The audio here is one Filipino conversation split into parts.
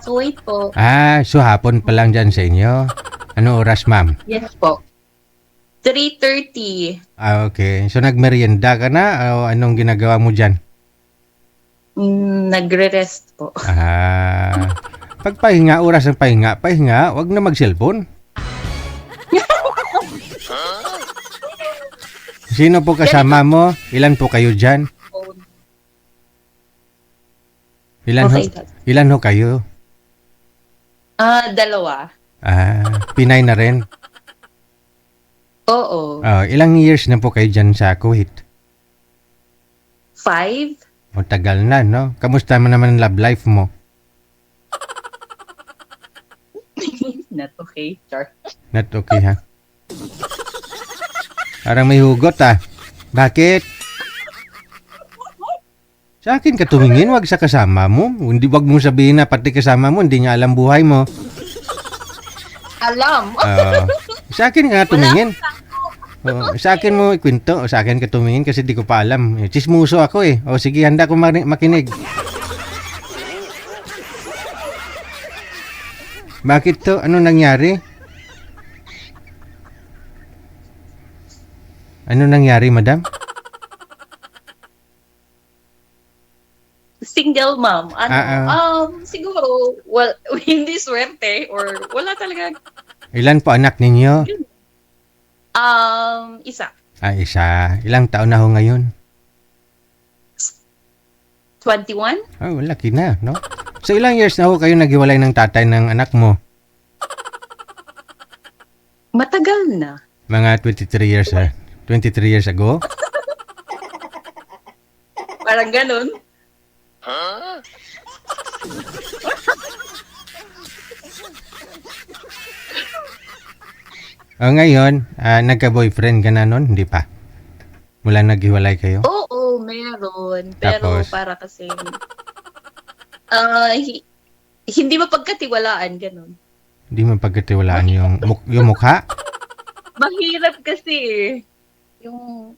Kuwait po. So hapon pa lang dyan sa inyo. Ano oras, ma'am? Yes po. 3:30. Okay. So nagmerienda ka na o anong ginagawa mo dyan? Nagre-rest po. Pagpahinga, oras ng pahinga, wag na mag-cellphone. Sino po kasama mo? Ilan po kayo dyan? Ilan ho kayo? Dalawa. Pinay na rin. Oo. Ilang years na po kayo dyan sa Kuwait? 5? O tagal na, no? Kamusta mo naman ang love life mo? Not okay, Char. Not okay, ha? Parang may hugot, Bakit? Sa akin ka tumingin, wag sa kasama mo. Hindi, wag mong sabihin na pati kasama mo, hindi niya alam buhay mo. Alam. Sa akin nga tumingin. Sa akin mo ikwento, sa akin ka tumingin kasi di ko pa alam. Chismuso ako eh. Sige, handa ko makinig. Bakit to? Ano nangyari? Ano nangyari, madam? Single mom. Siguro, hindi swerte or wala talaga. Ilan po anak ninyo? Isa. Isa. Ilang taon na ho ngayon? 21? Laki na, no? So, ilang years na ho kayo naghiwalay ng tatay ng anak mo? Matagal na. Mga 23 years, 23 years ago? Parang ganun. Ngayon, nagka-boyfriend ka na nun? Hindi pa? Mula naghiwalay kayo? Oo, meron. Pero Tapos? para kasi hindi mapagkatiwalaan, ganun. Hindi mo pagkatiwalaan yung mukha? Mahirap kasi yung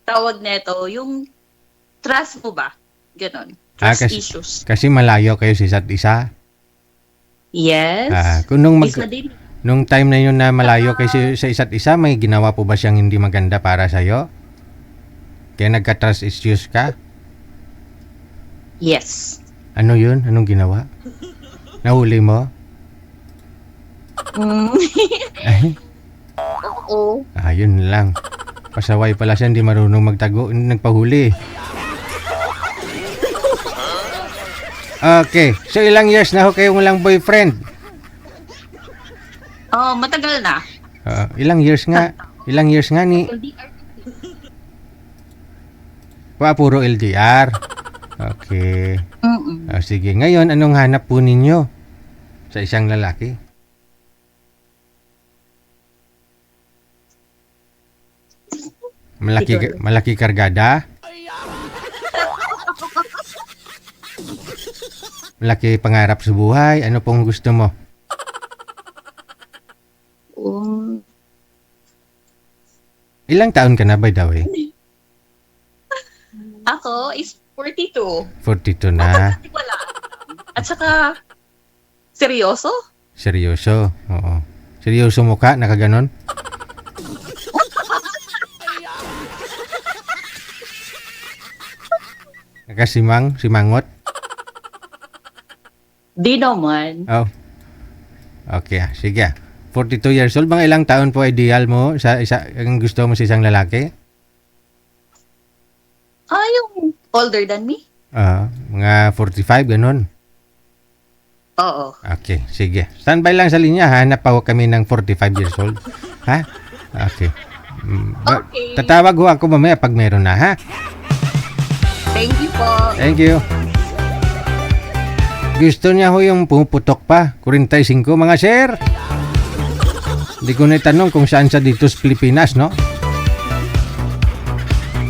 tawag nito, yung trust mo ba? Ganun. Trust issues. Kasi malayo kayo sa isa't isa? Yes. Kung Isa din. nung time na yun na malayo kayo sa isa't isa, may ginawa po ba siyang hindi maganda para sa'yo? Kaya nagka-trust issues ka? Yes. Ano yun? Anong ginawa? Nahuli mo? Oo. Yun lang. Pasaway pala siya, hindi marunong magtago, nagpahuli. Okay, so ilang years na ho kayo walang boyfriend? Matagal na. Ilang years nga? Ilang years nga ni? Puro LDR. Okay. Sige, ngayon anong hanap po ninyo sa isang lalaki? Malaki kargada? Malaki pangarap sa buhay? Ano pong gusto mo? Ilang taon ka na by the way? Ako is 42. 42 na. At saka, seryoso? Seryoso? Oo. Seryoso mukha? Nakaganon? Simangot? Di naman. Okay, sige. 42 years old. Mga ilang taon po ideal mo ang gusto mo sa isang lalaki? Yung older than me? Mga 45, ganun. Oo. Okay, sige. Standby lang sa linya, hanap pa kami ng 45 years old. Ha? Okay. Okay. Tatawag ho ako mamaya pag meron na, ha? Thank you po. Thank you. Gusto niya ho yung pumuputok pa. 45, mga sir. Hindi ko na itanong kung saan sa dito sa Pilipinas, no?